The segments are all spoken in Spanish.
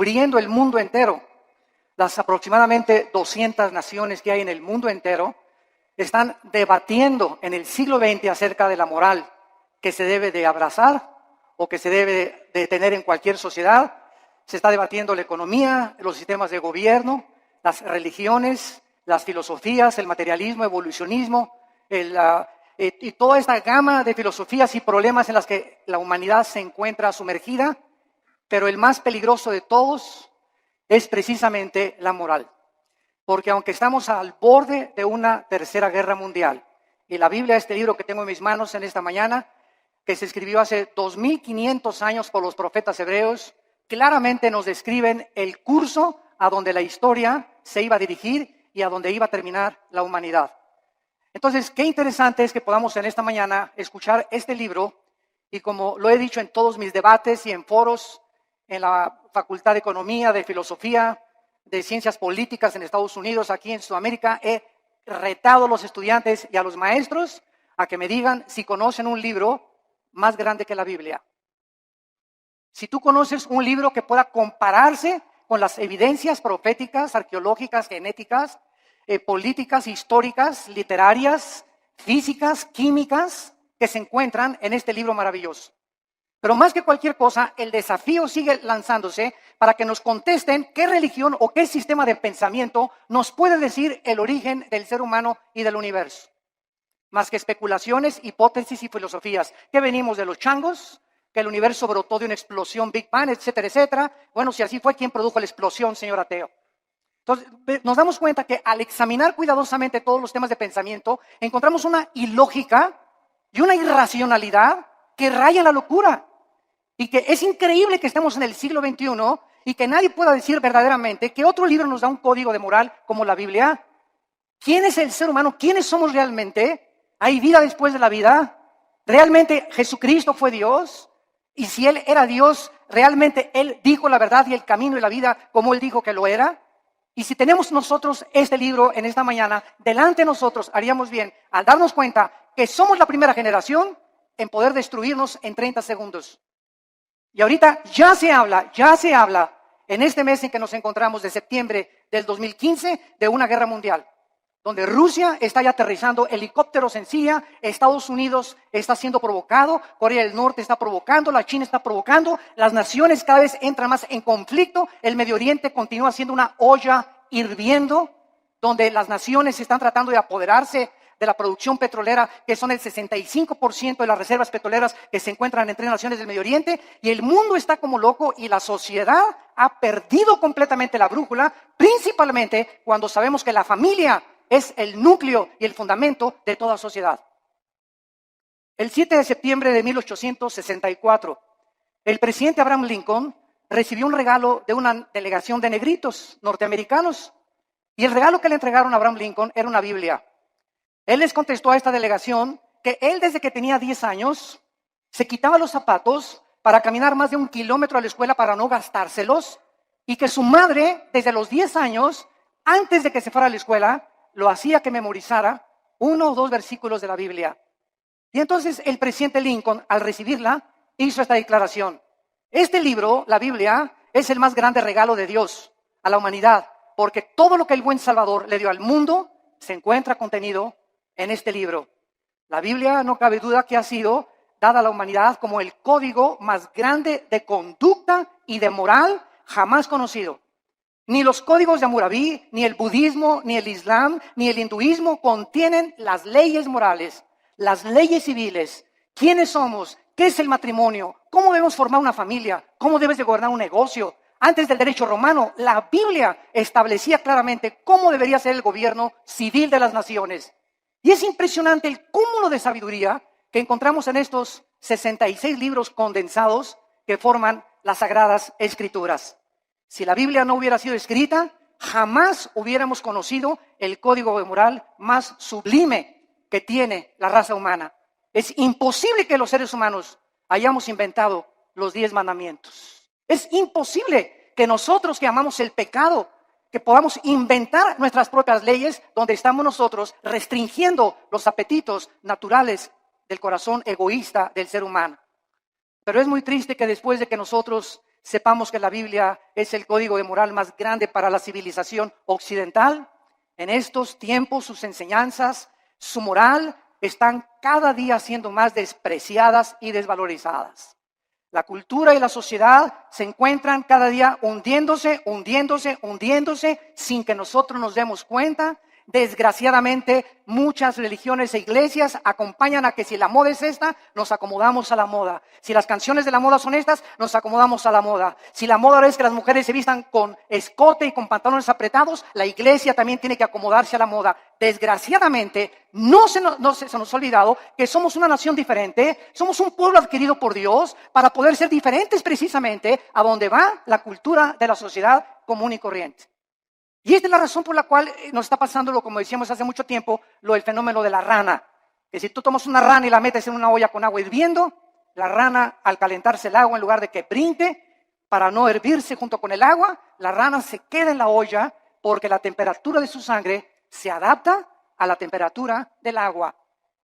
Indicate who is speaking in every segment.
Speaker 1: cubriendo el mundo entero. Las aproximadamente 200 naciones que hay en el mundo entero están debatiendo en el siglo XX acerca de la moral que se debe de abrazar o que se debe de tener en cualquier sociedad. Se está debatiendo la economía, los sistemas de gobierno, las religiones, las filosofías, el materialismo, evolucionismo, y toda esta gama de filosofías y problemas en las que la humanidad se encuentra sumergida, pero el más peligroso de todos es precisamente la moral. Porque aunque estamos al borde de una tercera guerra mundial, y la Biblia, este libro que tengo en mis manos en esta mañana, que se escribió hace 2500 años por los profetas hebreos, claramente nos describen el curso a donde la historia se iba a dirigir y a donde iba a terminar la humanidad. Entonces, qué interesante es que podamos en esta mañana escuchar este libro, y como lo he dicho en todos mis debates y en foros, en la Facultad de Economía, de Filosofía, de Ciencias Políticas en Estados Unidos, aquí en Sudamérica, he retado a los estudiantes y a los maestros a que me digan si conocen un libro más grande que la Biblia. Si tú conoces un libro que pueda compararse con las evidencias proféticas, arqueológicas, genéticas, políticas, históricas, literarias, físicas, químicas, que se encuentran en este libro maravilloso. Pero más que cualquier cosa, el desafío sigue lanzándose para que nos contesten qué religión o qué sistema de pensamiento nos puede decir el origen del ser humano y del universo. Más que especulaciones, hipótesis y filosofías. ¿Qué venimos de los changos? Que el universo brotó de una explosión, Big Bang, etcétera, etcétera. Bueno, si así fue, ¿quién produjo la explosión, señor ateo? Entonces, nos damos cuenta que al examinar cuidadosamente todos los temas de pensamiento, encontramos una ilógica y una irracionalidad que raya en la locura. Y que es increíble que estemos en el siglo XXI y que nadie pueda decir verdaderamente que otro libro nos da un código de moral como la Biblia. ¿Quién es el ser humano? ¿Quiénes somos realmente? ¿Hay vida después de la vida? ¿Realmente Jesucristo fue Dios? Y si Él era Dios, ¿realmente Él dijo la verdad y el camino y la vida como Él dijo que lo era? Y si tenemos nosotros este libro en esta mañana, delante de nosotros haríamos bien al darnos cuenta que somos la primera generación en poder destruirnos en 30 segundos. Y ahorita ya se habla en este mes en que nos encontramos de septiembre del 2015 de una guerra mundial, donde Rusia está ya aterrizando helicópteros en Siria, Estados Unidos está siendo provocado, Corea del Norte está provocando, la China está provocando, las naciones cada vez entran más en conflicto, el Medio Oriente continúa siendo una olla hirviendo, donde las naciones están tratando de apoderarse de la producción petrolera, que son el 65% de las reservas petroleras que se encuentran en 3 naciones del Medio Oriente, y el mundo está como loco y la sociedad ha perdido completamente la brújula, principalmente cuando sabemos que la familia es el núcleo y el fundamento de toda sociedad. El 7 de septiembre de 1864, el presidente Abraham Lincoln recibió un regalo de una delegación de negritos norteamericanos, y el regalo que le entregaron a Abraham Lincoln era una Biblia. Él les contestó a esta delegación que él desde que tenía 10 años se quitaba los zapatos para caminar más de 1 kilómetro a la escuela para no gastárselos, y que su madre desde los 10 años, antes de que se fuera a la escuela, lo hacía que memorizara 1 o 2 versículos de la Biblia. Y entonces el presidente Lincoln, al recibirla, hizo esta declaración: este libro, la Biblia, es el más grande regalo de Dios a la humanidad, porque todo lo que el buen Salvador le dio al mundo se encuentra contenido en este libro. La Biblia, no cabe duda que ha sido dada a la humanidad como el código más grande de conducta y de moral jamás conocido. Ni los códigos de Hammurabi, ni el budismo, ni el islam, ni el hinduismo contienen las leyes morales, las leyes civiles. ¿Quiénes somos? ¿Qué es el matrimonio? ¿Cómo debemos formar una familia? ¿Cómo debes de gobernar un negocio? Antes del derecho romano, la Biblia establecía claramente cómo debería ser el gobierno civil de las naciones. Y es impresionante el cúmulo de sabiduría que encontramos en estos 66 libros condensados que forman las Sagradas Escrituras. Si la Biblia no hubiera sido escrita, jamás hubiéramos conocido el código de moral más sublime que tiene la raza humana. Es imposible que los seres humanos hayamos inventado los 10 mandamientos. Es imposible que nosotros que amamos el pecado, que podamos inventar nuestras propias leyes donde estamos nosotros restringiendo los apetitos naturales del corazón egoísta del ser humano. Pero es muy triste que después de que nosotros sepamos que la Biblia es el código de moral más grande para la civilización occidental. En estos tiempos sus enseñanzas, su moral, están cada día siendo más despreciadas y desvalorizadas. La cultura y la sociedad se encuentran cada día hundiéndose sin que nosotros nos demos cuenta. Desgraciadamente, muchas religiones e iglesias acompañan a que si la moda es esta, nos acomodamos a la moda. Si las canciones de la moda son estas, nos acomodamos a la moda. Si la moda es que las mujeres se vistan con escote y con pantalones apretados, la iglesia también tiene que acomodarse a la moda. Desgraciadamente, no se nos ha olvidado que somos una nación diferente, somos un pueblo adquirido por Dios para poder ser diferentes precisamente a donde va la cultura de la sociedad común y corriente. Y esta es la razón por la cual nos está pasando, como decíamos hace mucho tiempo, el fenómeno de la rana. Que si tú tomas una rana y la metes en una olla con agua hirviendo, la rana al calentarse el agua, en lugar de que brinque para no hervirse junto con el agua, la rana se queda en la olla porque la temperatura de su sangre se adapta a la temperatura del agua.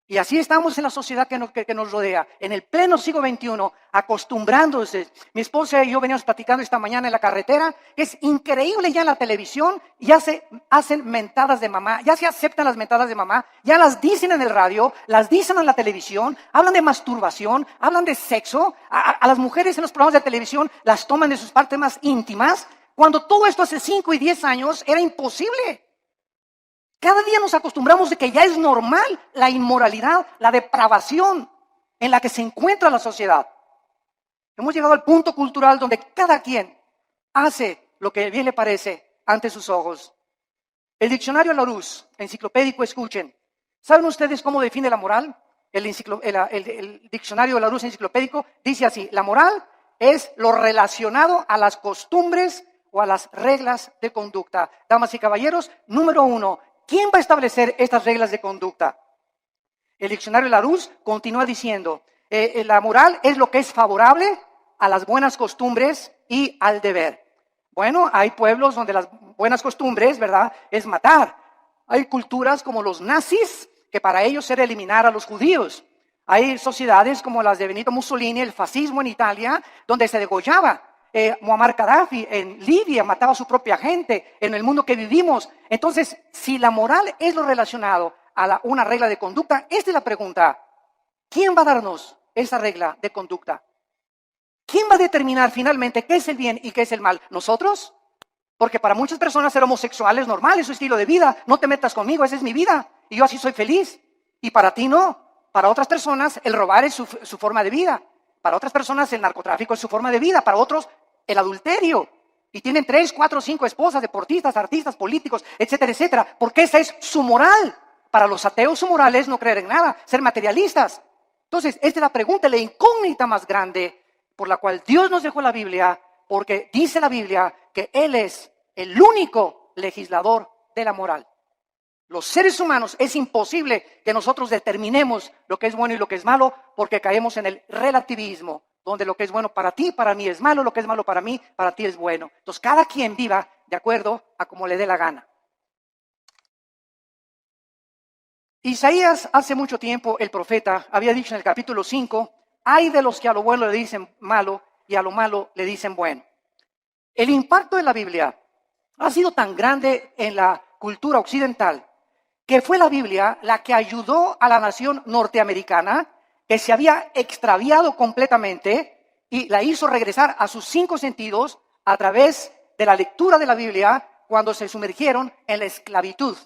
Speaker 1: Y así estamos en la sociedad que nos rodea, en el pleno siglo XXI, acostumbrándose. Mi esposa y yo veníamos platicando esta mañana en la carretera. Es increíble ya en la televisión, ya se hacen mentadas de mamá, ya se aceptan las mentadas de mamá, ya las dicen en el radio, las dicen en la televisión, hablan de masturbación, hablan de sexo. A las mujeres en los programas de televisión las toman de sus partes más íntimas, cuando todo esto hace 5 y 10 años era imposible. Cada día nos acostumbramos de que ya es normal la inmoralidad, la depravación en la que se encuentra la sociedad. Hemos llegado al punto cultural donde cada quien hace lo que bien le parece ante sus ojos. El diccionario Larousse, enciclopédico, escuchen. ¿Saben ustedes cómo define la moral? El diccionario Larousse enciclopédico dice así: la moral es lo relacionado a las costumbres o a las reglas de conducta. Damas y caballeros, número 1. ¿Quién va a establecer estas reglas de conducta? El diccionario Larousse continúa diciendo, la moral es lo que es favorable a las buenas costumbres y al deber. Bueno, hay pueblos donde las buenas costumbres, ¿verdad?, es matar. Hay culturas como los nazis, que para ellos era eliminar a los judíos. Hay sociedades como las de Benito Mussolini, el fascismo en Italia, donde se degollaba. Muammar Gaddafi en Libia mataba a su propia gente, en el mundo que vivimos. Entonces, si la moral es lo relacionado a una regla de conducta, esta es la pregunta: ¿quién va a darnos esa regla de conducta? ¿Quién va a determinar finalmente qué es el bien y qué es el mal? ¿Nosotros? Porque para muchas personas ser homosexual es normal, es su estilo de vida. No te metas conmigo, esa es mi vida y yo así soy feliz. Y para ti no. Para otras personas el robar es su forma de vida. Para otras personas el narcotráfico es su forma de vida. Para otros el adulterio. Y tienen 3, 4, 5 esposas, deportistas, artistas, políticos, etcétera, etcétera. Porque esa es su moral. Para los ateos su moral es no creer en nada, ser materialistas. Entonces, esta es la pregunta, la incógnita más grande por la cual Dios nos dejó la Biblia, porque dice la Biblia que Él es el único legislador de la moral. Los seres humanos es imposible que nosotros determinemos lo que es bueno y lo que es malo, porque caemos en el relativismo, donde lo que es bueno para ti, para mí es malo, lo que es malo para mí, para ti es bueno. Entonces, cada quien viva de acuerdo a como le dé la gana. Isaías, hace mucho tiempo, el profeta, había dicho en el capítulo 5, hay de los que a lo bueno le dicen malo y a lo malo le dicen bueno. El impacto de la Biblia ha sido tan grande en la cultura occidental que fue la Biblia la que ayudó a la nación norteamericana, que se había extraviado completamente, y la hizo regresar a sus 5 sentidos a través de la lectura de la Biblia cuando se sumergieron en la esclavitud.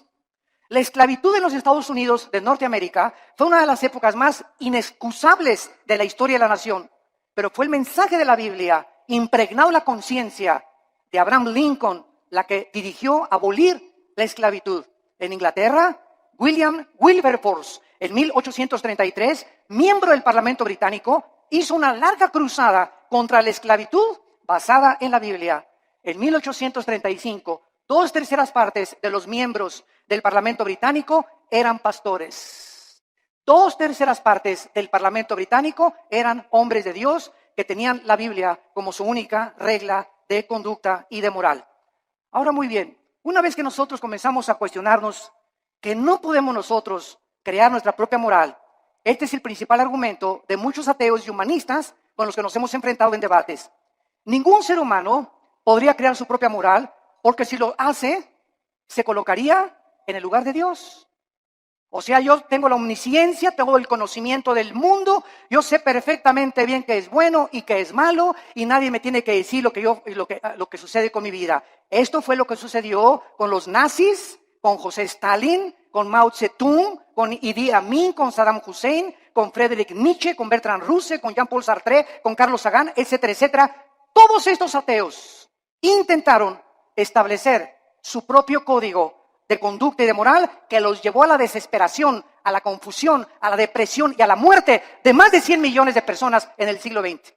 Speaker 1: La esclavitud en los Estados Unidos de Norteamérica fue una de las épocas más inexcusables de la historia de la nación, pero fue el mensaje de la Biblia, impregnado en la conciencia de Abraham Lincoln, la que dirigió abolir la esclavitud. En Inglaterra, William Wilberforce, en 1833, miembro del Parlamento británico, hizo una larga cruzada contra la esclavitud basada en la Biblia. En 1835, 2/3 partes de los miembros del Parlamento británico eran pastores. 2/3 partes del Parlamento británico eran hombres de Dios que tenían la Biblia como su única regla de conducta y de moral. Ahora, muy bien, una vez que nosotros comenzamos a cuestionarnos que no podemos nosotros crear nuestra propia moral, este es el principal argumento de muchos ateos y humanistas con los que nos hemos enfrentado en debates. Ningún ser humano podría crear su propia moral, porque si lo hace, se colocaría en el lugar de Dios. O sea, yo tengo la omnisciencia, tengo el conocimiento del mundo, yo sé perfectamente bien qué es bueno y qué es malo, y nadie me tiene que decir lo que sucede con mi vida. Esto fue lo que sucedió con los nazis, con José Stalin, con Mao Zedong, con Idi Amin, con Saddam Hussein, con Friedrich Nietzsche, con Bertrand Russell, con Jean-Paul Sartre, con Carlos Sagan, etcétera, etcétera. Todos estos ateos intentaron establecer su propio código de conducta y de moral que los llevó a la desesperación, a la confusión, a la depresión y a la muerte de más de 100 millones de personas en el siglo XX.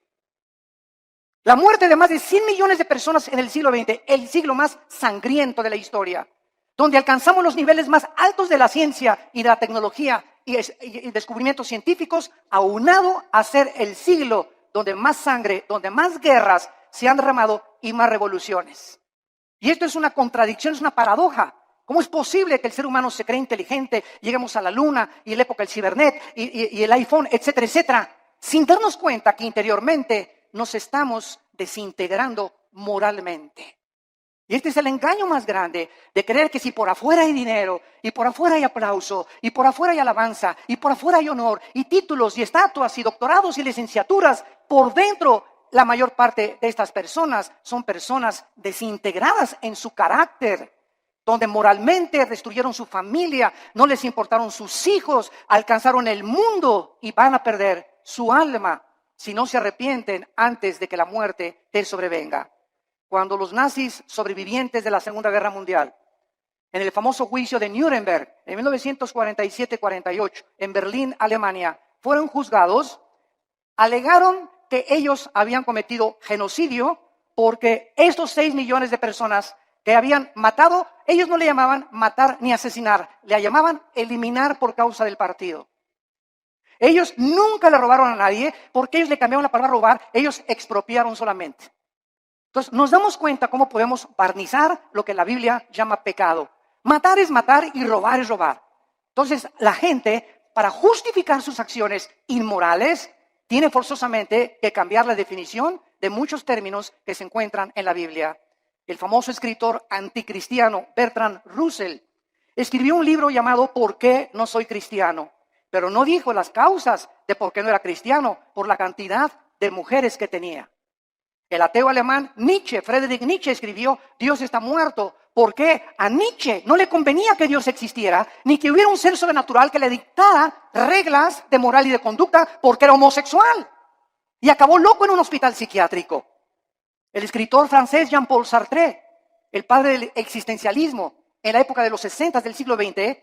Speaker 1: La muerte de más de 100 millones de personas en el siglo XX, el siglo más sangriento de la historia, donde alcanzamos los niveles más altos de la ciencia y de la tecnología y descubrimientos científicos, aunado a ser el siglo donde más sangre, donde más guerras se han derramado y más revoluciones. Y esto es una contradicción, es una paradoja. ¿Cómo es posible que el ser humano se cree inteligente, lleguemos a la luna y en la época del cibernet y el iPhone, etcétera, etcétera, sin darnos cuenta que interiormente nos estamos desintegrando moralmente? Y este es el engaño más grande de creer que si por afuera hay dinero, y por afuera hay aplauso, y por afuera hay alabanza, y por afuera hay honor, y títulos, y estatuas, y doctorados, y licenciaturas, por dentro la mayor parte de estas personas son personas desintegradas en su carácter, donde moralmente destruyeron su familia, no les importaron sus hijos, alcanzaron el mundo y van a perder su alma si no se arrepienten antes de que la muerte les sobrevenga. Cuando los nazis sobrevivientes de la Segunda Guerra Mundial, en el famoso juicio de Nuremberg, en 1947-48, en Berlín, Alemania, fueron juzgados, alegaron que ellos habían cometido genocidio porque estos 6 millones de personas que habían matado, ellos no le llamaban matar ni asesinar, le llamaban eliminar por causa del partido. Ellos nunca le robaron a nadie porque ellos le cambiaron la palabra robar, ellos expropiaron solamente. Entonces nos damos cuenta cómo podemos barnizar lo que la Biblia llama pecado. Matar es matar y robar es robar. Entonces la gente, para justificar sus acciones inmorales, tiene forzosamente que cambiar la definición de muchos términos que se encuentran en la Biblia. El famoso escritor anticristiano Bertrand Russell escribió un libro llamado ¿Por qué no soy cristiano? Pero no dijo las causas de por qué no era cristiano, por la cantidad de mujeres que tenía. El ateo alemán Nietzsche, Friedrich Nietzsche, escribió Dios está muerto. ¿Por qué? A Nietzsche no le convenía que Dios existiera, ni que hubiera un ser sobrenatural que le dictara reglas de moral y de conducta porque era homosexual. Y acabó loco en un hospital psiquiátrico. El escritor francés Jean-Paul Sartre, el padre del existencialismo, en la época de los 60 del siglo XX,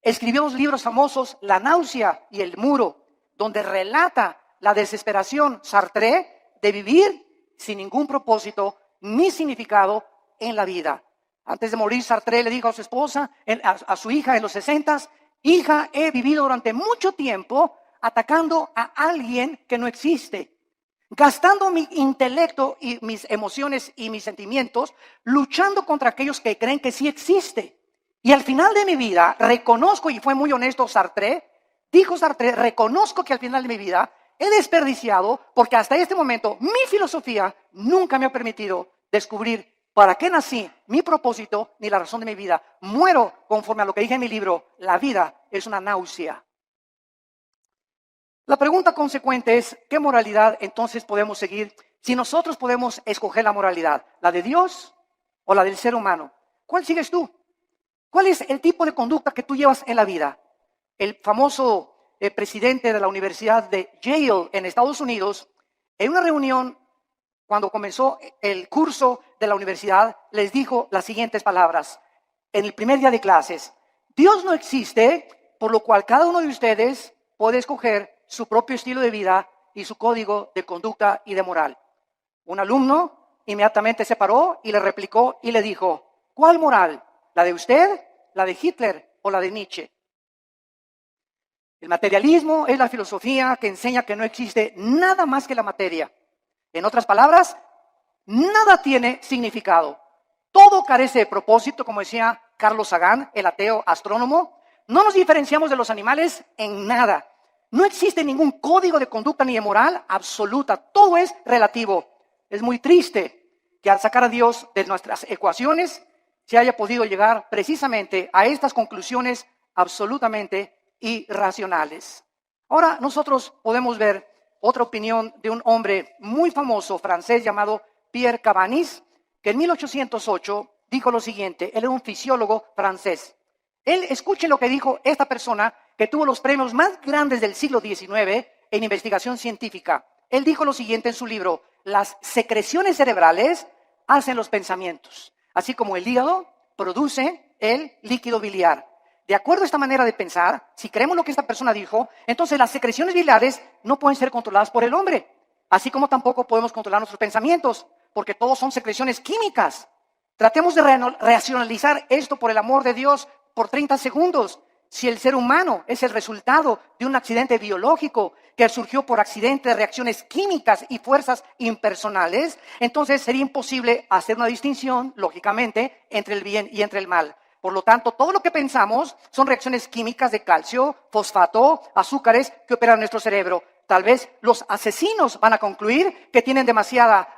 Speaker 1: escribió 2 libros famosos, La náusea y El muro, donde relata la desesperación Sartre de vivir sin ningún propósito ni significado en la vida. Antes de morir, Sartre le dijo a su esposa, a su hija en los 60, hija, he vivido durante mucho tiempo atacando a alguien que no existe, gastando mi intelecto y mis emociones y mis sentimientos, luchando contra aquellos que creen que sí existe. Y al final de mi vida, reconozco, y fue muy honesto Sartre, dijo Sartre, reconozco que al final de mi vida he desperdiciado, porque hasta este momento mi filosofía nunca me ha permitido descubrir para qué nací, mi propósito, ni la razón de mi vida. Muero conforme a lo que dije en mi libro, la vida es una náusea. La pregunta consecuente es, ¿qué moralidad entonces podemos seguir si nosotros podemos escoger la moralidad? ¿La de Dios o la del ser humano? ¿Cuál sigues tú? ¿Cuál es el tipo de conducta que tú llevas en la vida? El famoso presidente de la Universidad de Yale en Estados Unidos, en una reunión cuando comenzó el curso de la universidad, les dijo las siguientes palabras. En el primer día de clases, Dios no existe, por lo cual cada uno de ustedes puede escoger su propio estilo de vida y su código de conducta y de moral. Un alumno inmediatamente se paró y le replicó y le dijo, ¿cuál moral? ¿La de usted, la de Hitler o la de Nietzsche? El materialismo es la filosofía que enseña que no existe nada más que la materia. En otras palabras, nada tiene significado. Todo carece de propósito, como decía Carlos Sagan, el ateo astrónomo. No nos diferenciamos de los animales en nada. No existe ningún código de conducta ni de moral absoluta. Todo es relativo. Es muy triste que al sacar a Dios de nuestras ecuaciones se haya podido llegar precisamente a estas conclusiones absolutamente irracionales. Ahora nosotros podemos ver otra opinión de un hombre muy famoso francés llamado Pierre Cabanis, que en 1808 dijo lo siguiente. Él era un fisiólogo francés. Escuchen lo que dijo esta persona que tuvo los premios más grandes del siglo XIX en investigación científica. Él dijo lo siguiente en su libro: las secreciones cerebrales hacen los pensamientos, así como el hígado produce el líquido biliar. De acuerdo a esta manera de pensar, si creemos lo que esta persona dijo, entonces las secreciones biliares no pueden ser controladas por el hombre, así como tampoco podemos controlar nuestros pensamientos, porque todos son secreciones químicas. Tratemos de racionalizar esto, por el amor de Dios, por 30 segundos. Si el ser humano es el resultado de un accidente biológico que surgió por accidente de reacciones químicas y fuerzas impersonales, entonces sería imposible hacer una distinción, lógicamente, entre el bien y entre el mal. Por lo tanto, todo lo que pensamos son reacciones químicas de calcio, fosfato, azúcares que operan en nuestro cerebro. Tal vez los asesinos van a concluir que tienen demasiada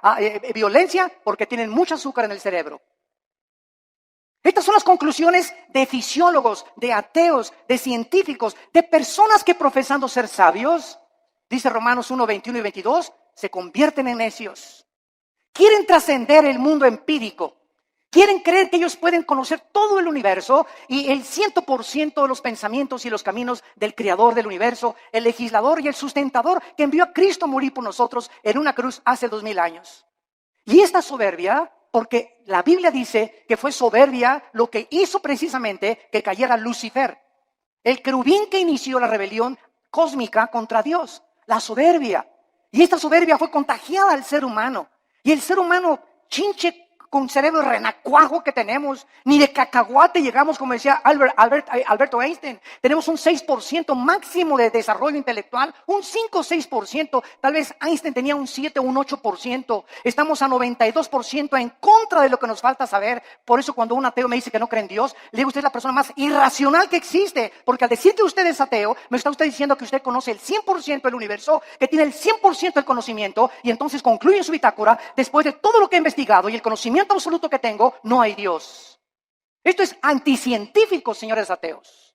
Speaker 1: violencia porque tienen mucho azúcar en el cerebro. Estas son las conclusiones de fisiólogos, de ateos, de científicos, de personas que profesando ser sabios, dice Romanos 1, 21 y 22, se convierten en necios. Quieren trascender el mundo empírico. Quieren creer que ellos pueden conocer todo el universo y el 100% de los pensamientos y los caminos del creador del universo, el legislador y el sustentador que envió a Cristo a morir por nosotros en una cruz hace 2000 años. Y esta soberbia, porque la Biblia dice que fue soberbia lo que hizo precisamente que cayera Lucifer, el querubín que inició la rebelión cósmica contra Dios, la soberbia. Y esta soberbia fue contagiada al ser humano. Y el ser humano, chinche con cerebro renacuajo que tenemos, ni de cacahuate llegamos, como decía Alberto Einstein. Tenemos un 6% máximo de desarrollo intelectual, un 5 o 6%. Tal vez Einstein tenía un 7 o un 8%. Estamos a 92% en contra de lo que nos falta saber. Por eso cuando un ateo me dice que no cree en Dios, le digo: usted es la persona más irracional que existe. Porque al decir que usted es ateo, me está usted diciendo que usted conoce el 100% del universo, que tiene el 100% del conocimiento, y entonces concluye en su bitácora: después de todo lo que he investigado y el conocimiento absoluto que tengo, no hay Dios. Esto es anticientífico, señores ateos,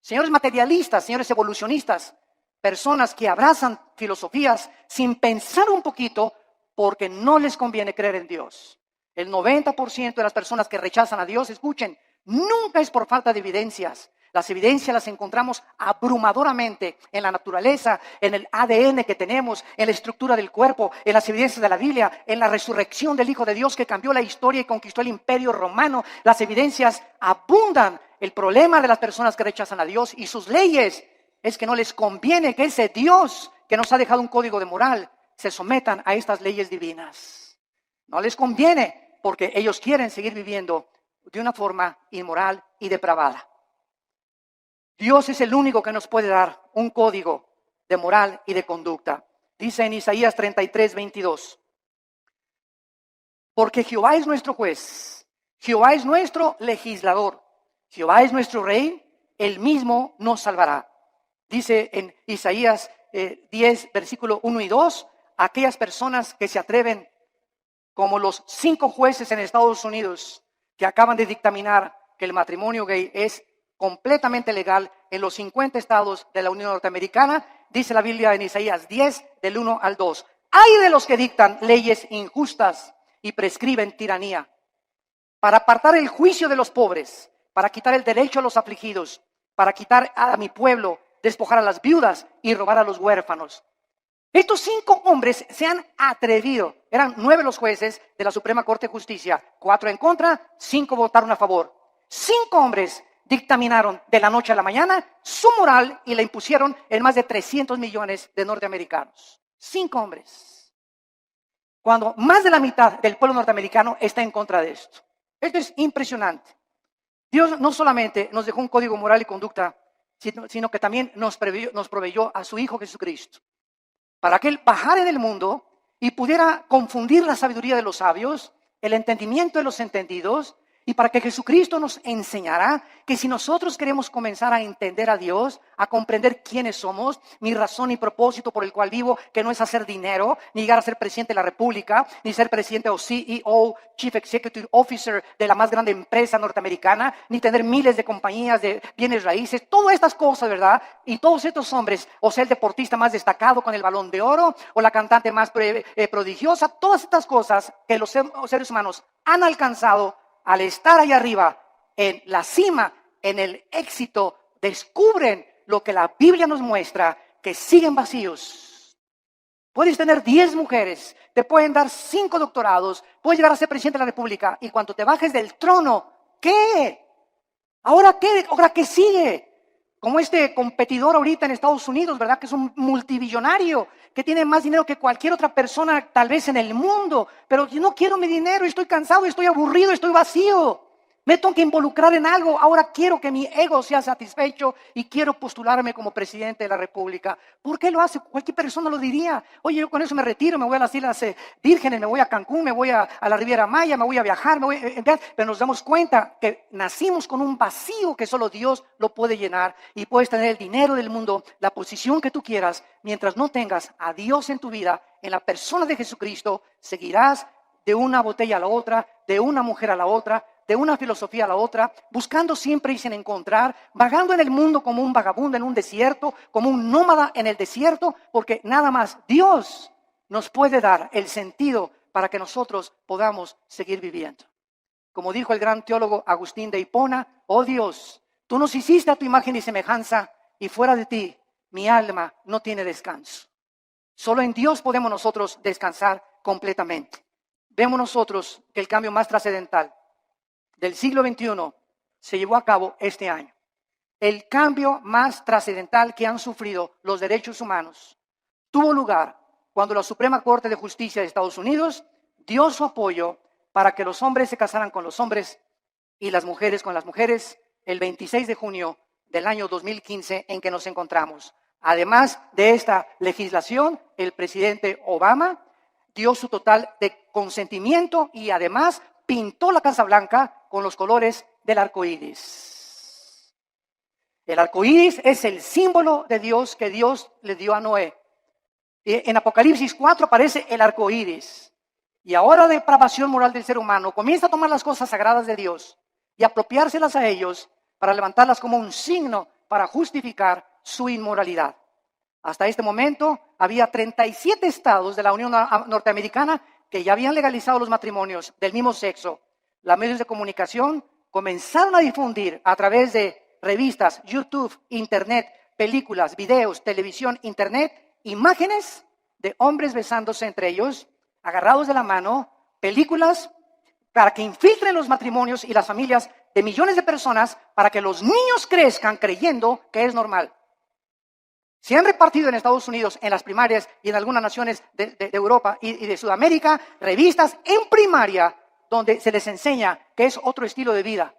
Speaker 1: señores materialistas, señores evolucionistas, personas que abrazan filosofías sin pensar un poquito porque no les conviene creer en Dios. El 90% de las personas que rechazan a Dios, escuchen, nunca es por falta de evidencias. Las evidencias las encontramos abrumadoramente en la naturaleza, en el ADN que tenemos, en la estructura del cuerpo, en las evidencias de la Biblia, en la resurrección del Hijo de Dios que cambió la historia y conquistó el Imperio Romano. Las evidencias abundan. El problema de las personas que rechazan a Dios y sus leyes es que no les conviene que ese Dios que nos ha dejado un código de moral se sometan a estas leyes divinas. No les conviene porque ellos quieren seguir viviendo de una forma inmoral y depravada. Dios es el único que nos puede dar un código de moral y de conducta. Dice en Isaías 33, 22. Porque Jehová es nuestro juez, Jehová es nuestro legislador, Jehová es nuestro rey, él mismo nos salvará. Dice en Isaías 10, versículo 1 y 2, aquellas personas que se atreven, como los 5 jueces en Estados Unidos que acaban de dictaminar que el matrimonio gay es completamente legal en los 50 estados de la Unión Norteamericana, dice la Biblia en Isaías 10, del 1 al 2. ¡Ay de los que dictan leyes injustas y prescriben tiranía! Para apartar el juicio de los pobres, para quitar el derecho a los afligidos, para quitar a mi pueblo, despojar a las viudas y robar a los huérfanos. Estos 5 hombres se han atrevido. Eran 9 los jueces de la Suprema Corte de Justicia, 4 en contra, 5 votaron a favor. 5 hombres dictaminaron de la noche a la mañana su moral y la impusieron en más de 300 millones de norteamericanos. 5 hombres. Cuando más de la mitad del pueblo norteamericano está en contra de esto. Esto es impresionante. Dios no solamente nos dejó un código moral y conducta, sino que también nos proveyó a su Hijo Jesucristo, para que Él bajara del mundo y pudiera confundir la sabiduría de los sabios, el entendimiento de los entendidos, Y para que Jesucristo nos enseñará que si nosotros queremos comenzar a entender a Dios, a comprender quiénes somos, mi razón y propósito por el cual vivo, que no es hacer dinero, ni llegar a ser presidente de la República, ni ser presidente o CEO, Chief Executive Officer de la más grande empresa norteamericana, ni tener miles de compañías de bienes raíces, todas estas cosas, ¿verdad? Y todos estos hombres, o sea, el deportista más destacado con el Balón de Oro, o la cantante más prodigiosa, todas estas cosas que los seres humanos han alcanzado al estar ahí arriba, en la cima, en el éxito, descubren lo que la Biblia nos muestra, que siguen vacíos. Puedes tener 10 mujeres, te pueden dar 5 doctorados, puedes llegar a ser presidente de la República, y cuando te bajes del trono, ¿qué? ¿Ahora qué? ¿Ahora qué sigue? Como este competidor ahorita en Estados Unidos, ¿verdad? Que es un multibillonario, que tiene más dinero que cualquier otra persona tal vez en el mundo. Pero yo no quiero mi dinero, estoy cansado, estoy aburrido, estoy vacío. Me tengo que involucrar en algo. Ahora quiero que mi ego sea satisfecho y quiero postularme como presidente de la República. ¿Por qué lo hace? Cualquier persona lo diría. Oye, yo con eso me retiro, me voy a las Islas Vírgenes, me voy a Cancún, me voy a la Riviera Maya, me voy a viajar, pero nos damos cuenta que nacimos con un vacío que solo Dios lo puede llenar. Y puedes tener el dinero del mundo, la posición que tú quieras, mientras no tengas a Dios en tu vida, en la persona de Jesucristo, seguirás de una botella a la otra, de una mujer a la otra, de una filosofía a la otra, buscando siempre y sin encontrar, vagando en el mundo como un vagabundo en un desierto, como un nómada en el desierto, porque nada más Dios nos puede dar el sentido para que nosotros podamos seguir viviendo. Como dijo el gran teólogo Agustín de Hipona, oh Dios, tú nos hiciste a tu imagen y semejanza, y fuera de ti mi alma no tiene descanso. Solo en Dios podemos nosotros descansar completamente. Vemos nosotros que el cambio más trascendental del siglo XXI se llevó a cabo este año. El cambio más trascendental que han sufrido los derechos humanos tuvo lugar cuando la Suprema Corte de Justicia de Estados Unidos dio su apoyo para que los hombres se casaran con los hombres y las mujeres con las mujeres el 26 de junio del año 2015 en que nos encontramos. Además de esta legislación, el presidente Obama dio su total de consentimiento y además pintó la Casa Blanca con los colores del arco iris. El arco iris es el símbolo de Dios que Dios le dio a Noé. En Apocalipsis 4 aparece el arco iris. Y ahora la depravación moral del ser humano comienza a tomar las cosas sagradas de Dios y apropiárselas a ellos para levantarlas como un signo para justificar su inmoralidad. Hasta este momento había 37 estados de la Unión Norteamericana que ya habían legalizado los matrimonios del mismo sexo. Los medios de comunicación comenzaron a difundir a través de revistas, YouTube, Internet, películas, videos, televisión, Internet, imágenes de hombres besándose entre ellos, agarrados de la mano, películas para que infiltren los matrimonios y las familias de millones de personas para que los niños crezcan creyendo que es normal. Se han repartido en Estados Unidos, en las primarias y en algunas naciones de Europa y de Sudamérica, revistas en primaria donde se les enseña que es otro estilo de vida.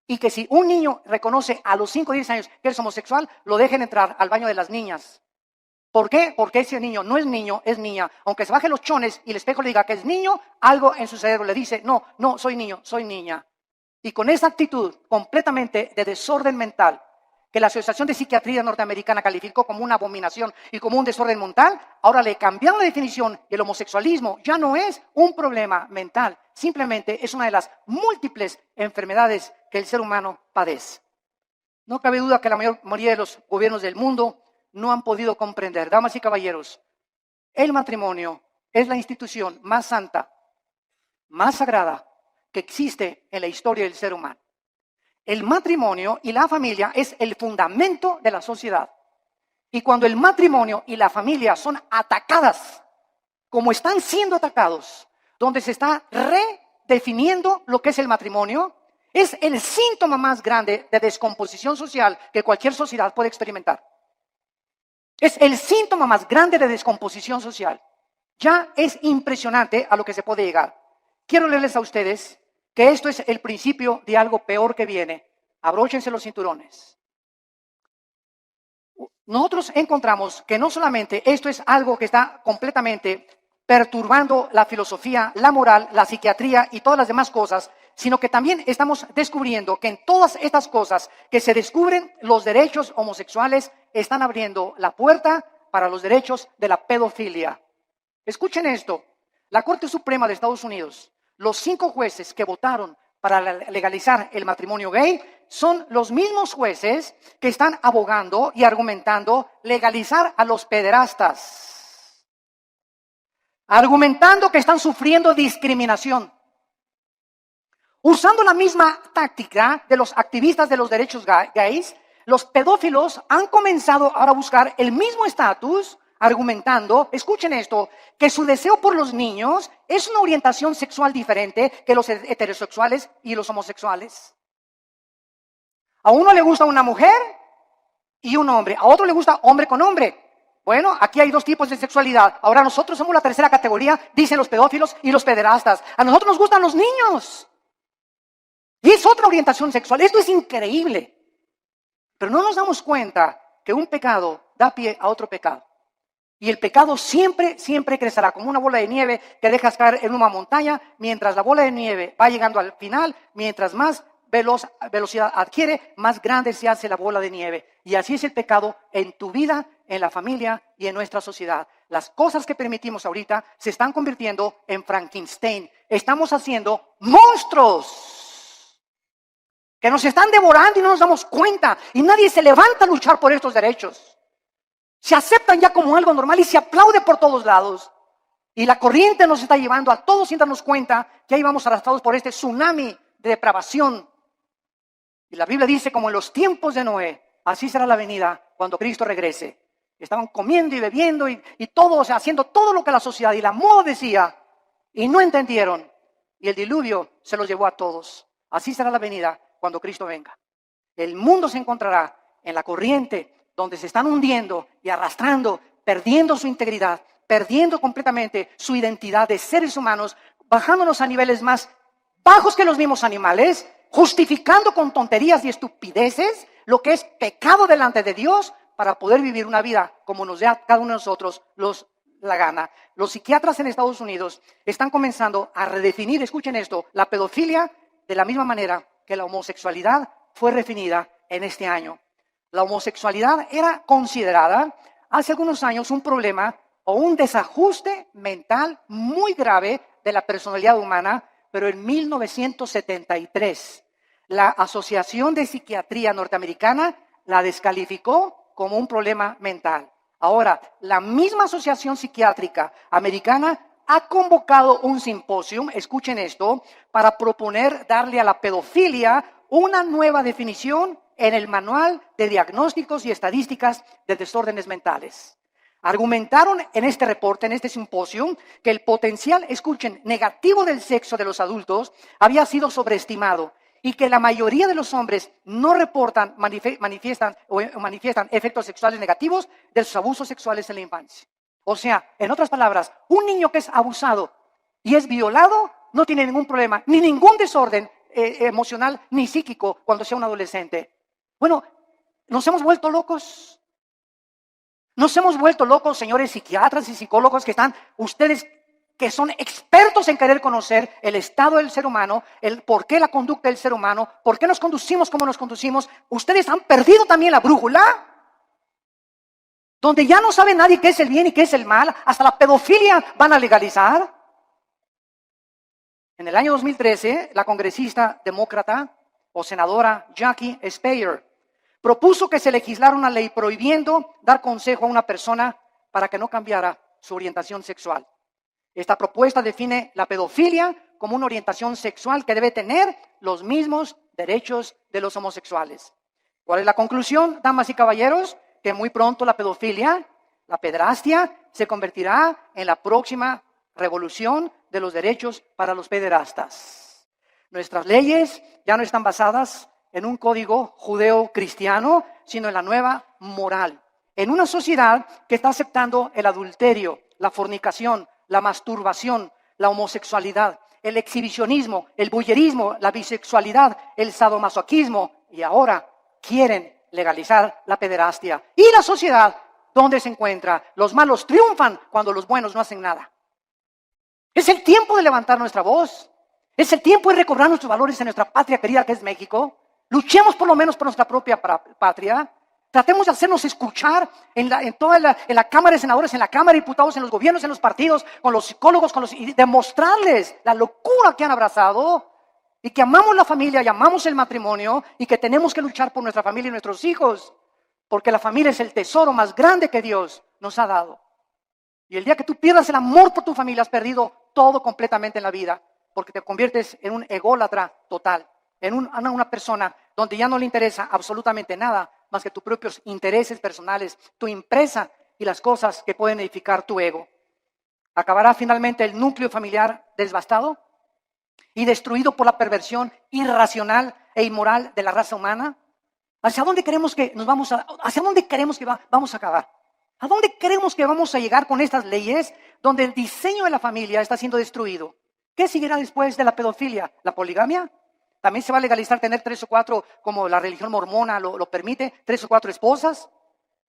Speaker 1: Y que si un niño reconoce a los 5 o 10 años que es homosexual, lo dejen entrar al baño de las niñas. ¿Por qué? Porque ese niño no es niño, es niña. Aunque se baje los chones y el espejo le diga que es niño, algo en su cerebro le dice, no, soy niño, soy niña. Y con esa actitud completamente de desorden mental, que la Asociación de Psiquiatría Norteamericana calificó como una abominación y como un desorden mental, ahora le cambiaron la definición y el homosexualismo ya no es un problema mental, simplemente es una de las múltiples enfermedades que el ser humano padece. No cabe duda que la mayoría de los gobiernos del mundo no han podido comprender, damas y caballeros, el matrimonio es la institución más santa, más sagrada que existe en la historia del ser humano. El matrimonio y la familia es el fundamento de la sociedad. Y cuando el matrimonio y la familia son atacadas, como están siendo atacados, donde se está redefiniendo lo que es el matrimonio, es el síntoma más grande de descomposición social que cualquier sociedad puede experimentar. Es el síntoma más grande de descomposición social. Ya es impresionante a lo que se puede llegar. Quiero leerles a ustedes que esto es el principio de algo peor que viene. Abróchense los cinturones. Nosotros encontramos que no solamente esto es algo que está completamente perturbando la filosofía, la moral, la psiquiatría y todas las demás cosas, sino que también estamos descubriendo que en todas estas cosas que se descubren, los derechos homosexuales están abriendo la puerta para los derechos de la pedofilia. Escuchen esto, la Corte Suprema de Estados Unidos, los 5 jueces que votaron para legalizar el matrimonio gay, son los mismos jueces que están abogando y argumentando legalizar a los pederastas. Argumentando que están sufriendo discriminación. Usando la misma táctica de los activistas de los derechos gays, los pedófilos han comenzado ahora a buscar el mismo estatus, argumentando, escuchen esto, que su deseo por los niños es una orientación sexual diferente que los heterosexuales y los homosexuales. A uno le gusta una mujer y un hombre, a otro le gusta hombre con hombre. Bueno, aquí hay 2 tipos de sexualidad. Ahora nosotros somos la tercera categoría, dicen los pedófilos y los pederastas. A nosotros nos gustan los niños. Y es otra orientación sexual. Esto es increíble. Pero no nos damos cuenta que un pecado da pie a otro pecado. Y el pecado siempre, siempre crecerá como una bola de nieve que dejas caer en una montaña, mientras la bola de nieve va llegando al final, mientras más velocidad adquiere, más grande se hace la bola de nieve. Y así es el pecado en tu vida, en la familia y en nuestra sociedad. Las cosas que permitimos ahorita se están convirtiendo en Frankenstein. Estamos haciendo monstruos que nos están devorando y no nos damos cuenta. Y nadie se levanta a luchar por estos derechos. Se aceptan ya como algo normal y se aplaude por todos lados. Y la corriente nos está llevando a todos sin darnos cuenta que ahí vamos arrastrados por este tsunami de depravación. Y la Biblia dice, como en los tiempos de Noé, así será la venida cuando Cristo regrese. Estaban comiendo y bebiendo y todo, o sea, haciendo todo lo que la sociedad y la moda decía. Y no entendieron. Y el diluvio se los llevó a todos. Así será la venida cuando Cristo venga. El mundo se encontrará en la corriente donde se están hundiendo y arrastrando, perdiendo su integridad, perdiendo completamente su identidad de seres humanos, bajándonos a niveles más bajos que los mismos animales, justificando con tonterías y estupideces lo que es pecado delante de Dios para poder vivir una vida como nos dé a cada uno de nosotros la gana. Los psiquiatras en Estados Unidos están comenzando a redefinir, escuchen esto, la pedofilia de la misma manera que la homosexualidad fue redefinida en este año. La homosexualidad era considerada hace algunos años un problema o un desajuste mental muy grave de la personalidad humana, pero en 1973 la Asociación de Psiquiatría Norteamericana la descalificó como un problema mental. Ahora, la misma Asociación Psiquiátrica Americana ha convocado un simposio, escuchen esto, para proponer darle a la pedofilia una nueva definición en el Manual de Diagnósticos y Estadísticas de Desórdenes Mentales. Argumentaron en este reporte, en este simposio, que el potencial, escuchen, negativo del sexo de los adultos había sido sobreestimado y que la mayoría de los hombres no reportan, manifiestan efectos sexuales negativos de sus abusos sexuales en la infancia. O sea, en otras palabras, un niño que es abusado y es violado no tiene ningún problema, ni ningún desorden emocional ni psíquico cuando sea un adolescente. Bueno, nos hemos vuelto locos. Nos hemos vuelto locos, señores psiquiatras y psicólogos que están, ustedes que son expertos en querer conocer el estado del ser humano, el por qué la conducta del ser humano, por qué nos conducimos como nos conducimos. Ustedes han perdido también la brújula, donde ya no sabe nadie qué es el bien y qué es el mal, hasta la pedofilia van a legalizar. En el año 2013, la congresista demócrata o senadora Jackie Speier propuso que se legislara una ley prohibiendo dar consejo a una persona para que no cambiara su orientación sexual. Esta propuesta define la pedofilia como una orientación sexual que debe tener los mismos derechos de los homosexuales. ¿Cuál es la conclusión, damas y caballeros? Que muy pronto la pedofilia, la pederastia, se convertirá en la próxima revolución de los derechos para los pederastas. Nuestras leyes ya no están basadas en un código judeo-cristiano, sino en la nueva moral. En una sociedad que está aceptando el adulterio, la fornicación, la masturbación, la homosexualidad, el exhibicionismo, el voyerismo, la bisexualidad, el sadomasoquismo y ahora quieren legalizar la pederastia. ¿Y la sociedad dónde se encuentra? Los malos triunfan cuando los buenos no hacen nada. Es el tiempo de levantar nuestra voz. Es el tiempo de recobrar nuestros valores en nuestra patria querida que es México. Luchemos por lo menos por nuestra propia patria. Tratemos de hacernos escuchar en la Cámara de Senadores, en la Cámara de Diputados, en los gobiernos, en los partidos, con los psicólogos, y demostrarles la locura que han abrazado y que amamos la familia y amamos el matrimonio y que tenemos que luchar por nuestra familia y nuestros hijos, porque la familia es el tesoro más grande que Dios nos ha dado. Y el día que tú pierdas el amor por tu familia, has perdido todo completamente en la vida, porque te conviertes en un ególatra total, en una persona donde ya no le interesa absolutamente nada más que tus propios intereses personales, tu empresa y las cosas que pueden edificar tu ego. Acabará finalmente el núcleo familiar devastado y destruido por la perversión irracional e inmoral de la raza humana. ¿Hacia dónde queremos que vamos a acabar? ¿A dónde creemos que vamos a llegar con estas leyes donde el diseño de la familia está siendo destruido? ¿Qué seguirá después de la pedofilia? ¿La poligamia? ¿También se va a legalizar tener 3 o 4, como la religión mormona lo permite, 3 o 4 esposas?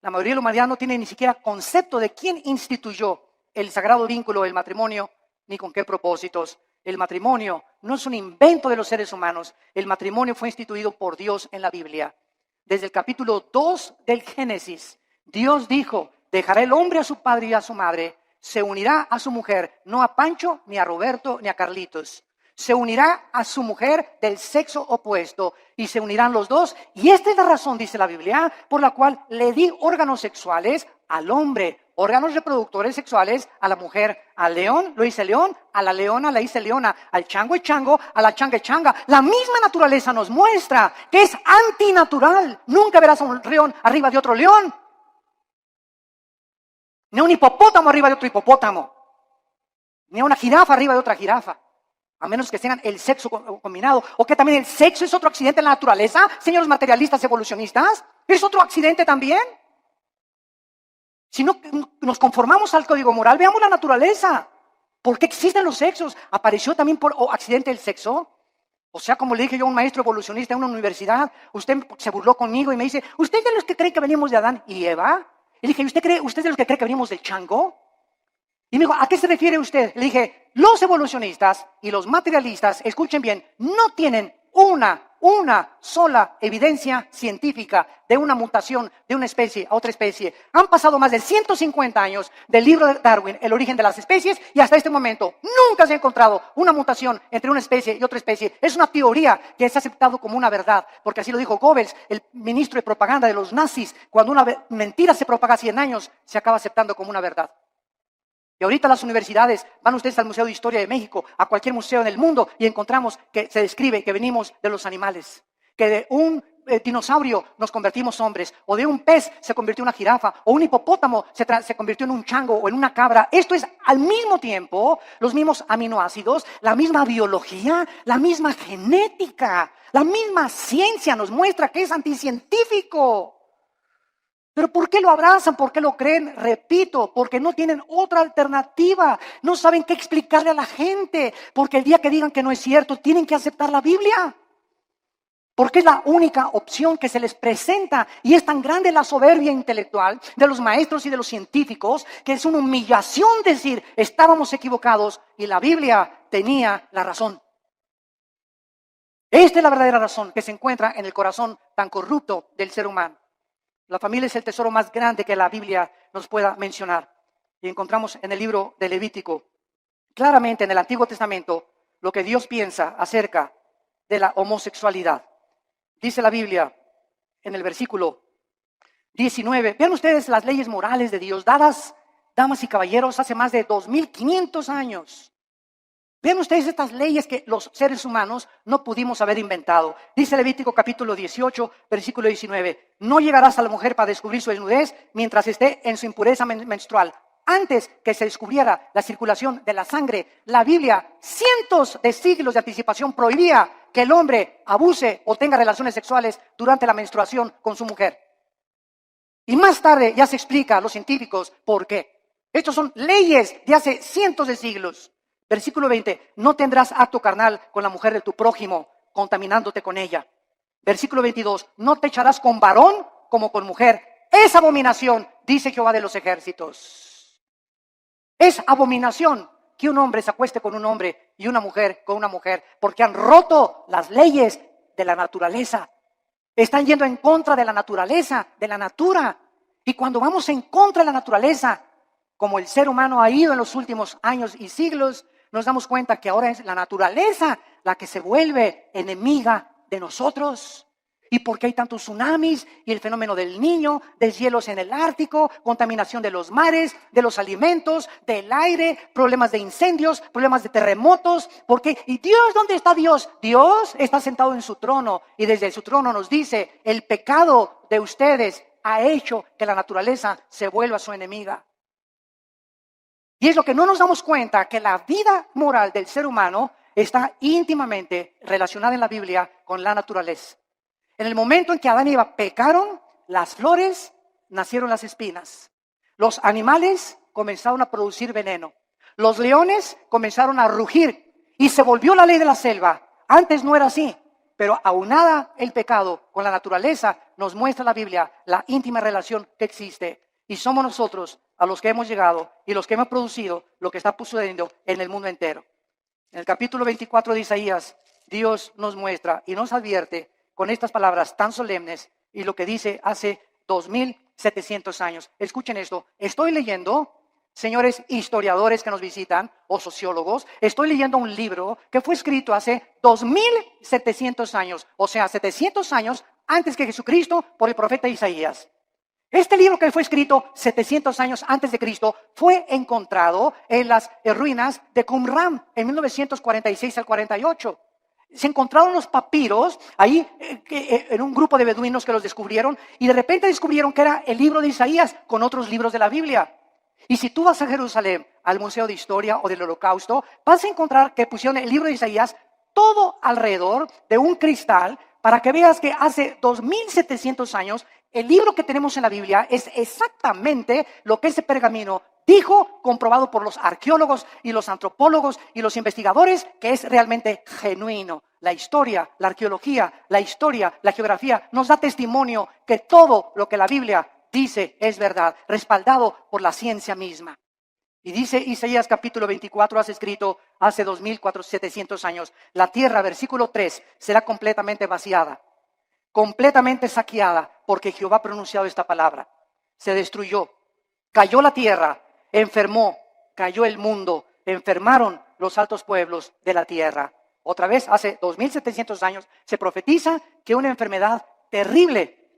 Speaker 1: La mayoría de la humanidad no tiene ni siquiera concepto de quién instituyó el sagrado vínculo del matrimonio, ni con qué propósitos. El matrimonio no es un invento de los seres humanos. El matrimonio fue instituido por Dios en la Biblia. Desde el capítulo 2 del Génesis, Dios dijo: dejará el hombre a su padre y a su madre, se unirá a su mujer, no a Pancho, ni a Roberto, ni a Carlitos. Se unirá a su mujer del sexo opuesto y se unirán los dos. Y esta es la razón, dice la Biblia, por la cual le di órganos sexuales al hombre, órganos reproductores sexuales a la mujer. Al león lo hice león, a la leona la hice leona, al chango y chango, a la changa y changa. La misma naturaleza nos muestra que es antinatural. Nunca verás a un león arriba de otro león, ni a un hipopótamo arriba de otro hipopótamo, ni a una jirafa arriba de otra jirafa. A menos que tengan el sexo combinado. O que también el sexo es otro accidente en la naturaleza, señores materialistas evolucionistas. ¿Es otro accidente también? Si no nos conformamos al código moral, veamos la naturaleza. ¿Por qué existen los sexos? ¿Apareció también por accidente el sexo? O sea, como le dije yo a un maestro evolucionista en una universidad, usted se burló conmigo y me dice: ¿usted es de los que cree que venimos de Adán y Eva? Y le dije: ¿usted es de los que cree que venimos del chango? Y me dijo: ¿a qué se refiere usted? Le dije: los evolucionistas y los materialistas, escuchen bien, no tienen una sola evidencia científica de una mutación de una especie a otra especie. Han pasado más de 150 años del libro de Darwin, El origen de las especies, y hasta este momento nunca se ha encontrado una mutación entre una especie y otra especie. Es una teoría que es aceptado como una verdad, porque así lo dijo Goebbels, el ministro de propaganda de los nazis. Cuando una mentira se propaga 100 años, se acaba aceptando como una verdad. Y ahorita las universidades, van ustedes al Museo de Historia de México, a cualquier museo en el mundo, y encontramos que se describe que venimos de los animales, que de un dinosaurio nos convertimos hombres, o de un pez se convirtió en una jirafa, o un hipopótamo se convirtió en un chango o en una cabra. Esto es al mismo tiempo los mismos aminoácidos, la misma biología, la misma genética, la misma ciencia nos muestra que es anticientífico. ¿Pero por qué lo abrazan? ¿Por qué lo creen? Repito, porque no tienen otra alternativa. No saben qué explicarle a la gente. Porque el día que digan que no es cierto, tienen que aceptar la Biblia. Porque es la única opción que se les presenta. Y es tan grande la soberbia intelectual de los maestros y de los científicos que es una humillación decir: estábamos equivocados y la Biblia tenía la razón. Esta es la verdadera razón que se encuentra en el corazón tan corrupto del ser humano. La familia es el tesoro más grande que la Biblia nos pueda mencionar. Y encontramos en el libro de Levítico, claramente en el Antiguo Testamento, lo que Dios piensa acerca de la homosexualidad. Dice la Biblia en el versículo 19, vean ustedes las leyes morales de Dios dadas, damas y caballeros, hace más de 2500 años. Vean ustedes estas leyes que los seres humanos no pudimos haber inventado. Dice Levítico capítulo 18, versículo 19. No llegarás a la mujer para descubrir su desnudez mientras esté en su impureza menstrual. Antes que se descubriera la circulación de la sangre, la Biblia, cientos de siglos de anticipación, prohibía que el hombre abuse o tenga relaciones sexuales durante la menstruación con su mujer. Y más tarde ya se explica a los científicos por qué. Estos son leyes de hace cientos de siglos. Versículo 20, no tendrás acto carnal con la mujer de tu prójimo, contaminándote con ella. Versículo 22, no te echarás con varón como con mujer. Es abominación, dice Jehová de los ejércitos. Es abominación que que un hombre se acueste con un hombre y una mujer con una mujer, porque han roto las leyes de la naturaleza. Están yendo en contra de la naturaleza, de la natura. Y cuando vamos en contra de la naturaleza, como el ser humano ha ido en los últimos años y siglos, nos damos cuenta que ahora es la naturaleza la que se vuelve enemiga de nosotros. ¿Y por qué hay tantos tsunamis y el fenómeno del niño, deshielos en el Ártico, contaminación de los mares, de los alimentos, del aire, problemas de incendios, problemas de terremotos? ¿Por qué? ¿Y Dios dónde está Dios? Dios está sentado en su trono y desde su trono nos dice, el pecado de ustedes ha hecho que la naturaleza se vuelva su enemiga. Y es lo que no nos damos cuenta, que la vida moral del ser humano está íntimamente relacionada en la Biblia con la naturaleza. En el momento en que Adán y Eva pecaron, las flores nacieron las espinas. Los animales comenzaron a producir veneno. Los leones comenzaron a rugir y se volvió la ley de la selva. Antes no era así, pero aunada el pecado con la naturaleza, nos muestra la Biblia la íntima relación que existe. Y somos nosotros a los que hemos llegado y los que hemos producido lo que está sucediendo en el mundo entero. En el capítulo 24 de Isaías, Dios nos muestra y nos advierte con estas palabras tan solemnes y lo que dice hace 2700 años. Escuchen esto. Estoy leyendo, señores historiadores que nos visitan o sociólogos, estoy leyendo un libro que fue escrito hace 2700 años, o sea, 700 años antes que Jesucristo por el profeta Isaías. Este libro que fue escrito 700 años antes de Cristo fue encontrado en las ruinas de Qumran en 1946 al 48. Se encontraron los papiros ahí en un grupo de beduinos que los descubrieron y de repente descubrieron que era el libro de Isaías con otros libros de la Biblia. Y si tú vas a Jerusalén, al Museo de Historia o del Holocausto, vas a encontrar que pusieron el libro de Isaías todo alrededor de un cristal para que veas que hace 2700 años el libro que tenemos en la Biblia es exactamente lo que ese pergamino dijo, comprobado por los arqueólogos y los antropólogos y los investigadores, que es realmente genuino. La historia, la arqueología, la historia, la geografía nos da testimonio que todo lo que la Biblia dice es verdad, respaldado por la ciencia misma. Y dice Isaías capítulo 24, has escrito hace 2700 años, la tierra, versículo 3, será completamente vaciada, completamente saqueada, porque Jehová ha pronunciado esta palabra. Se destruyó, cayó la tierra, enfermó, cayó el mundo, enfermaron los altos pueblos de la tierra. Otra vez, hace 2700 años, se profetiza que una enfermedad terrible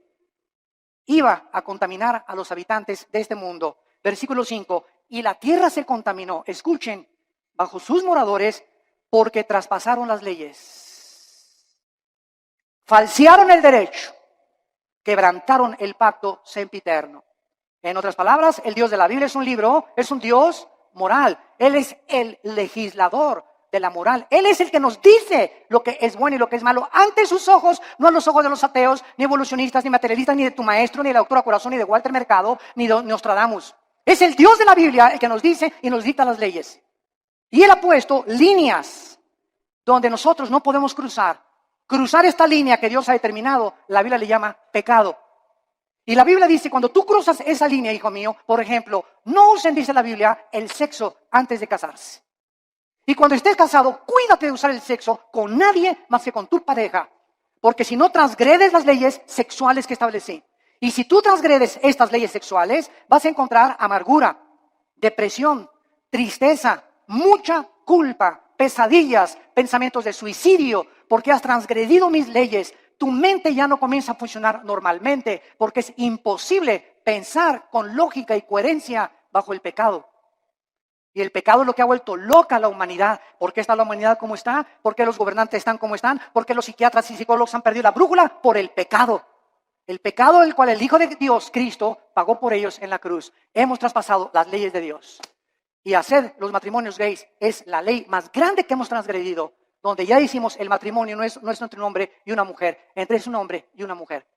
Speaker 1: iba a contaminar a los habitantes de este mundo. Versículo 5, y la tierra se contaminó, escuchen, bajo sus moradores, porque traspasaron las leyes, falsearon el derecho, quebrantaron el pacto sempiterno. En otras palabras, el Dios de la Biblia es un libro, es un Dios moral. Él es el legislador de la moral. Él es el que nos dice lo que es bueno y lo que es malo ante sus ojos, no a los ojos de los ateos, ni evolucionistas, ni materialistas, ni de tu maestro, ni de la doctora Corazón, ni de Walter Mercado, ni de Nostradamus. Es el Dios de la Biblia el que nos dice y nos dicta las leyes. Y Él ha puesto líneas donde nosotros no podemos cruzar. Cruzar esta línea que Dios ha determinado, la Biblia le llama pecado. Y la Biblia dice, cuando tú cruzas esa línea, hijo mío, por ejemplo, no usen, dice la Biblia, el sexo antes de casarse. Y cuando estés casado, cuídate de usar el sexo con nadie más que con tu pareja. Porque si no transgredes las leyes sexuales que establecí. Y si tú transgredes estas leyes sexuales, vas a encontrar amargura, depresión, tristeza, mucha culpa, pesadillas, pensamientos de suicidio, porque has transgredido mis leyes. Tu mente ya no comienza a funcionar normalmente, porque es imposible pensar con lógica y coherencia bajo el pecado. Y el pecado es lo que ha vuelto loca a la humanidad. ¿Por qué está la humanidad como está? ¿Por qué los gobernantes están como están? ¿Por qué los psiquiatras y psicólogos han perdido la brújula? Por el pecado. El pecado del cual el Hijo de Dios, Cristo, pagó por ellos en la cruz. Hemos traspasado las leyes de Dios. Y hacer los matrimonios gays es la ley más grande que hemos transgredido, donde ya decimos el matrimonio no es entre un hombre y una mujer, entre un hombre y una mujer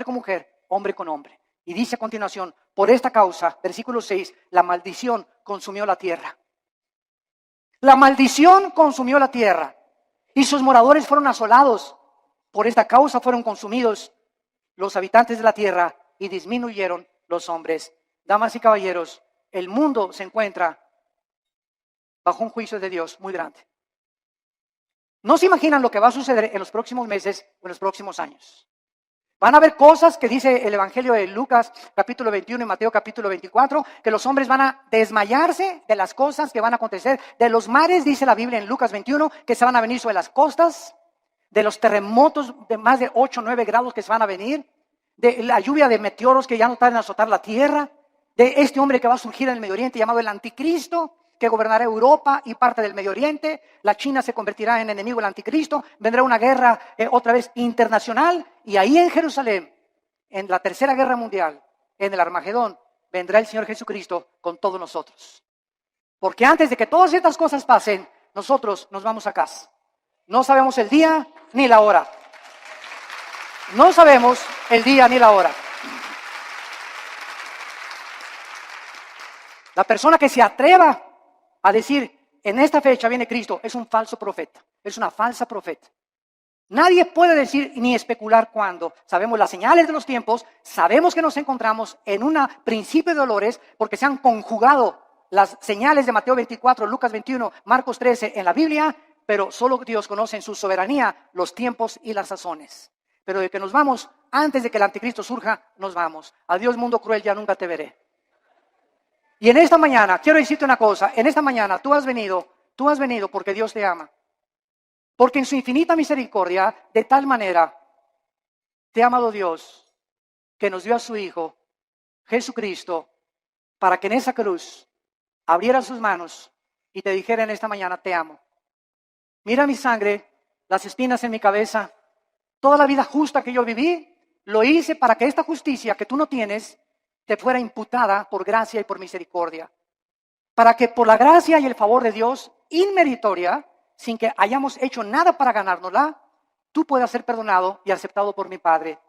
Speaker 1: con mujer, hombre con hombre. Y dice a continuación, por esta causa, versículo 6, la maldición consumió la tierra. La maldición consumió la tierra y sus moradores fueron asolados. Por esta causa fueron consumidos los habitantes de la tierra y disminuyeron los hombres. Damas y caballeros, el mundo se encuentra bajo un juicio de Dios muy grande. No se imaginan lo que va a suceder en los próximos meses o en los próximos años. Van a haber cosas que dice el Evangelio de Lucas capítulo 21 y Mateo capítulo 24, que los hombres van a desmayarse de las cosas que van a acontecer. De los mares, dice la Biblia en Lucas 21, que se van a venir sobre las costas. De los terremotos de más de 8 o 9 grados que se van a venir. De la lluvia de meteoros que ya no tardan en azotar la tierra. De este hombre que va a surgir en el Medio Oriente llamado el Anticristo, que gobernará Europa y parte del Medio Oriente. La China se convertirá en enemigo del Anticristo. Vendrá una guerra otra vez internacional. Y ahí en Jerusalén, en la Tercera Guerra Mundial, en el Armagedón, vendrá el Señor Jesucristo con todos nosotros. Porque antes de que todas estas cosas pasen, nosotros nos vamos a casa. No sabemos el día ni la hora. No sabemos el día ni la hora. La persona que se atreva a decir, en esta fecha viene Cristo, es un falso profeta, es una falsa profeta. Nadie puede decir ni especular cuándo. Sabemos las señales de los tiempos, sabemos que nos encontramos en un principio de dolores porque se han conjugado las señales de Mateo 24, Lucas 21, Marcos 13 en la Biblia, pero solo Dios conoce en su soberanía los tiempos y las sazones. Pero de que nos vamos, antes de que el anticristo surja, nos vamos. Adiós mundo cruel, ya nunca te veré. Y en esta mañana, quiero decirte una cosa, en esta mañana tú has venido porque Dios te ama. Porque en su infinita misericordia, de tal manera, te ha amado Dios, que nos dio a su Hijo, Jesucristo, para que en esa cruz abriera sus manos y te dijera en esta mañana, te amo. Mira mi sangre, las espinas en mi cabeza, toda la vida justa que yo viví, lo hice para que esta justicia que tú no tienes, te fuera imputada por gracia y por misericordia. Para que por la gracia y el favor de Dios, inmeritoria, sin que hayamos hecho nada para ganárnosla, tú puedas ser perdonado y aceptado por mi Padre.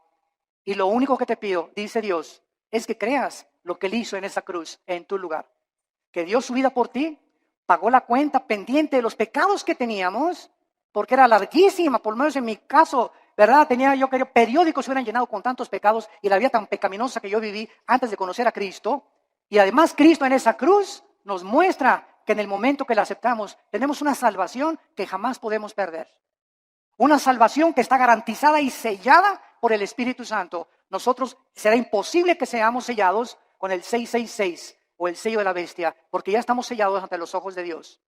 Speaker 1: Y lo único que te pido, dice Dios, es que creas lo que Él hizo en esa cruz, en tu lugar. Que dio su vida por ti, pagó la cuenta pendiente de los pecados que teníamos, porque era larguísima, por lo menos en mi caso, ¿verdad? Yo quería periódicos se hubieran llenado con tantos pecados y la vida tan pecaminosa que yo viví antes de conocer a Cristo. Y además Cristo en esa cruz nos muestra que en el momento que la aceptamos tenemos una salvación que jamás podemos perder. Una salvación que está garantizada y sellada por el Espíritu Santo. Nosotros será imposible que seamos sellados con el 666 o el sello de la bestia, porque ya estamos sellados ante los ojos de Dios.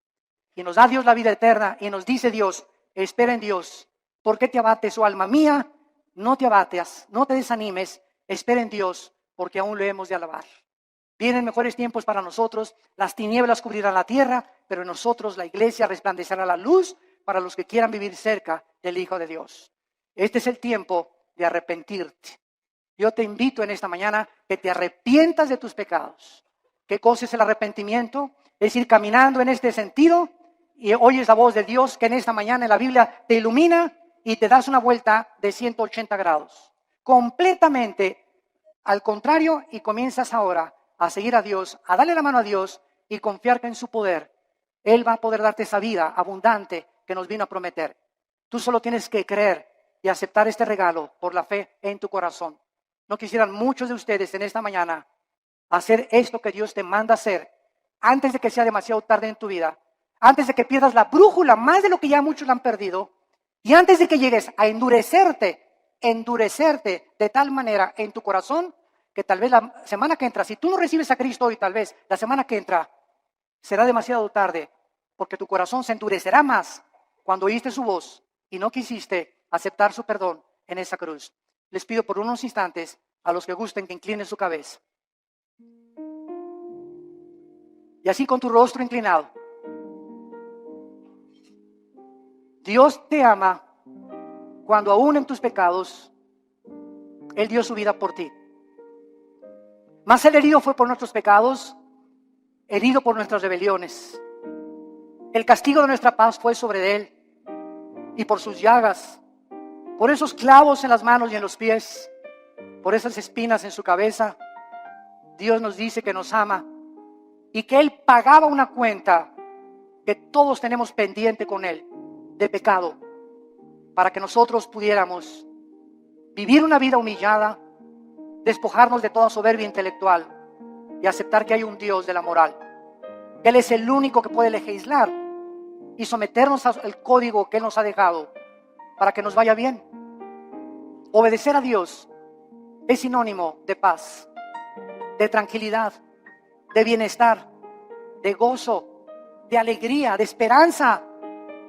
Speaker 1: Y nos da Dios la vida eterna y nos dice Dios, espera en Dios. ¿Por qué te abates, oh alma mía? No te abates, no te desanimes, espera en Dios, porque aún le hemos de alabar. Vienen mejores tiempos para nosotros, las tinieblas cubrirán la tierra, pero en nosotros la iglesia resplandecerá la luz para los que quieran vivir cerca del Hijo de Dios. Este es el tiempo de arrepentirte. Yo te invito en esta mañana que te arrepientas de tus pecados. ¿Qué cosa es el arrepentimiento? Es ir caminando en este sentido y oyes la voz de Dios que en esta mañana en la Biblia te ilumina y te das una vuelta de 180 grados. Completamente al contrario y comienzas ahora a seguir a Dios, a darle la mano a Dios y confiar que en su poder Él va a poder darte esa vida abundante que nos vino a prometer. Tú solo tienes que creer y aceptar este regalo por la fe en tu corazón. No quisieran muchos de ustedes en esta mañana hacer esto que Dios te manda hacer antes de que sea demasiado tarde en tu vida, antes de que pierdas la brújula más de lo que ya muchos la han perdido y antes de que llegues a endurecerte de tal manera en tu corazón que tal vez la semana que entra, si tú no recibes a Cristo hoy, tal vez la semana que entra será demasiado tarde, porque tu corazón se endurecerá más cuando oíste su voz y no quisiste aceptar su perdón en esa cruz. Les pido por unos instantes a los que gusten que inclinen su cabeza. Y así con tu rostro inclinado. Dios te ama cuando aún en tus pecados Él dio su vida por ti. Mas el herido fue por nuestros pecados, herido por nuestras rebeliones. El castigo de nuestra paz fue sobre Él, y por sus llagas, por esos clavos en las manos y en los pies, por esas espinas en su cabeza, Dios nos dice que nos ama y que Él pagaba una cuenta que todos tenemos pendiente con Él, de pecado, para que nosotros pudiéramos vivir una vida humillada, despojarnos de toda soberbia intelectual y aceptar que hay un Dios de la moral. Él es el único que puede legislar y someternos al código que Él nos ha dejado para que nos vaya bien. Obedecer a Dios es sinónimo de paz, de tranquilidad, de bienestar, de gozo, de alegría, de esperanza,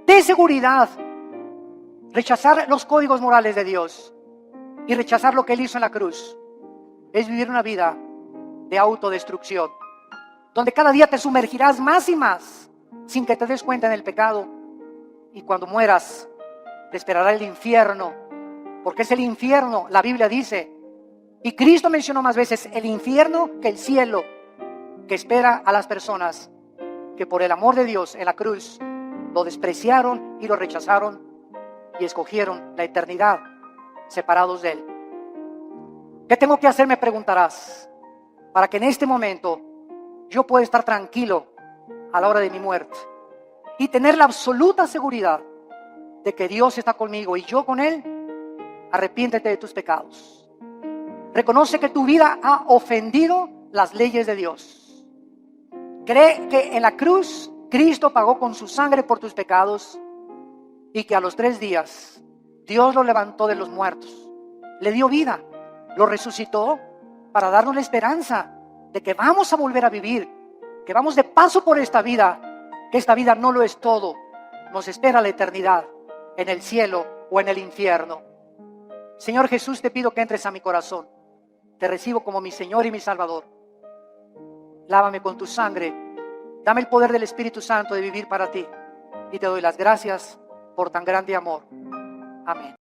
Speaker 1: de seguridad. Rechazar los códigos morales de Dios y rechazar lo que Él hizo en la cruz es vivir una vida de autodestrucción, donde cada día te sumergirás más y más sin que te des cuenta en el pecado, y cuando mueras te esperará el infierno, porque es el infierno, la Biblia dice, y Cristo mencionó más veces el infierno que el cielo, que espera a las personas que por el amor de Dios en la cruz lo despreciaron y lo rechazaron y escogieron la eternidad separados de Él. ¿Qué tengo que hacer?, me preguntarás, para que en este momento yo pueda estar tranquilo a la hora de mi muerte y tener la absoluta seguridad de que Dios está conmigo y yo con Él. Arrepiéntete de tus pecados. Reconoce que tu vida ha ofendido las leyes de Dios. Cree que en la cruz Cristo pagó con su sangre por tus pecados y que a los 3 días Dios lo levantó de los muertos, le dio vida, lo resucitó para darnos la esperanza de que vamos a volver a vivir, que vamos de paso por esta vida, que esta vida no lo es todo, nos espera la eternidad en el cielo o en el infierno. Señor Jesús, te pido que entres a mi corazón, te recibo como mi Señor y mi Salvador. Lávame con tu sangre, dame el poder del Espíritu Santo de vivir para ti y te doy las gracias por tan grande amor. Amén.